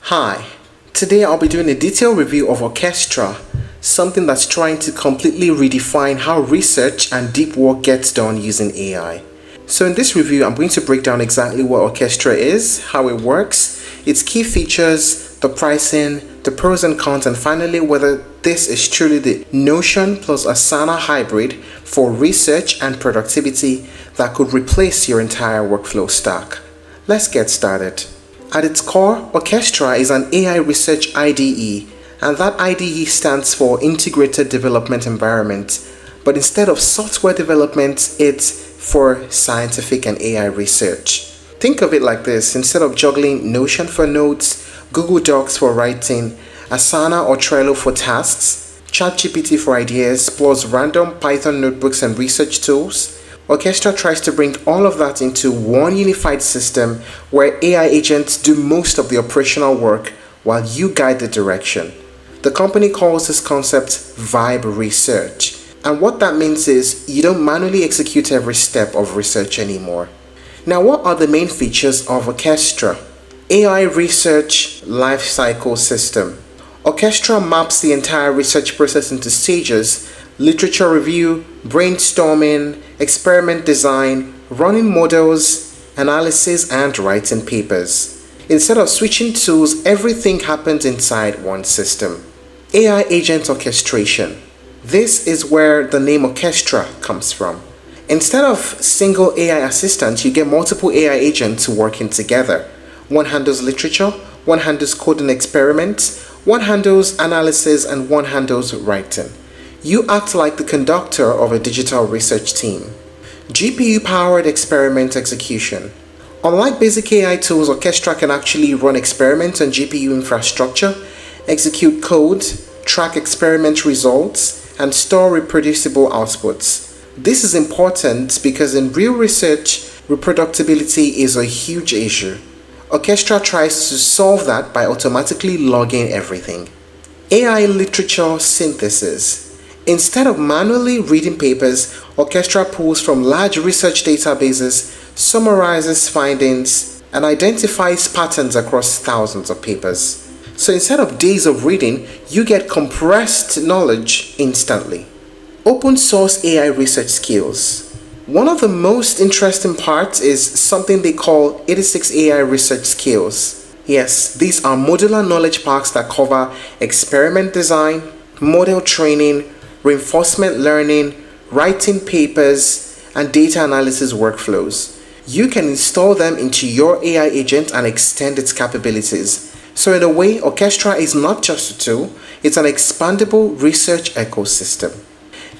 Hi, today I'll be doing a detailed review of Orchestra, something that's trying to completely redefine how research and deep work gets done using AI. So in this review, I'm going to break down exactly what Orchestra is, how it works, its key features, the pricing, the pros and cons, and finally whether this is truly the Notion plus Asana hybrid for research and productivity that could replace your entire workflow stack. Let's get started. At its core, Orchestra is an AI research IDE, and that IDE stands for Integrated Development Environment. But instead of software development, it's for scientific and AI research. Think of it like this: instead of juggling Notion for notes, Google Docs for writing, Asana or Trello for tasks, ChatGPT for ideas, plus random Python notebooks and research tools, Orchestra tries to bring all of that into one unified system where AI agents do most of the operational work while you guide the direction. The company calls this concept vibe research. And what that means is you don't manually execute every step of research anymore. Now, what are the main features of Orchestra? AI Research Lifecycle System. Orchestra maps the entire research process into stages: literature review, brainstorming, experiment design, running models, analysis, and writing papers. Instead of switching tools, everything happens inside one system. AI agent orchestration. This is where the name Orchestra comes from. Instead of single AI assistants, you get multiple AI agents working together. One handles literature, one handles coding experiments, one handles analysis, and one handles writing. You act like the conductor of a digital research team. GPU-powered experiment execution. Unlike basic AI tools, Orchestra can actually run experiments on GPU infrastructure, execute code, track experiment results, and store reproducible outputs. This is important because in real research, reproducibility is a huge issue. Orchestra tries to solve that by automatically logging everything. AI literature synthesis. Instead of manually reading papers, Orchestra pulls from large research databases, summarizes findings, and identifies patterns across thousands of papers. So instead of days of reading, you get compressed knowledge instantly. Open source AI research skills. One of the most interesting parts is something they call 86 AI research skills. Yes, these are modular knowledge packs that cover experiment design, model training, reinforcement learning, writing papers, and data analysis workflows. You can install them into your AI agent and extend its capabilities. So in a way, Orchestra is not just a tool, it's an expandable research ecosystem.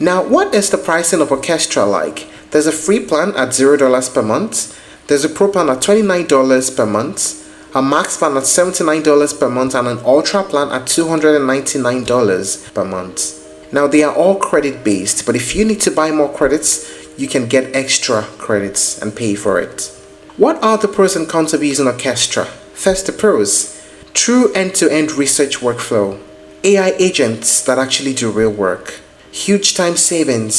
Now, what is the pricing of Orchestra like? There's a free plan at $0 per month, there's a pro plan at $29 per month, a max plan at $79 per month, and an ultra plan at $299 per month. Now, they are all credit based, but if you need to buy more credits, you can get extra credits and pay for it. What are the pros and cons of using Orchestra? First, the pros. True end-to-end research workflow. AI agents that actually do real work. Huge time savings.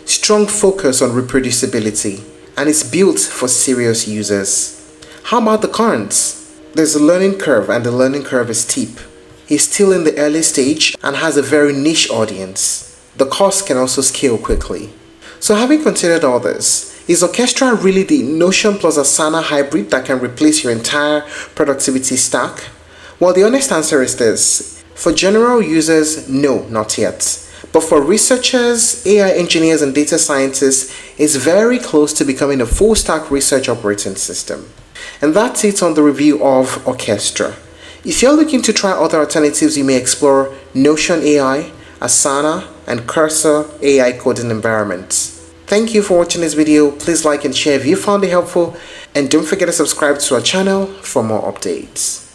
Strong focus on reproducibility. And it's built for serious users. How about the cons? There's a learning curve, and the learning curve is steep. He's still in the early stage and has a very niche audience. The cost can also scale quickly. So having considered all this, is Orchestra really the Notion plus Asana hybrid that can replace your entire productivity stack? Well, the honest answer is this. For general users, no, not yet. But for researchers, AI engineers, and data scientists, it's very close to becoming a full-stack research operating system. And that's it on the review of Orchestra. If you're looking to try other alternatives, you may explore Notion AI, Asana, and Cursor AI coding environments. Thank you for watching this video. Please like and share if you found it helpful, and don't forget to subscribe to our channel for more updates.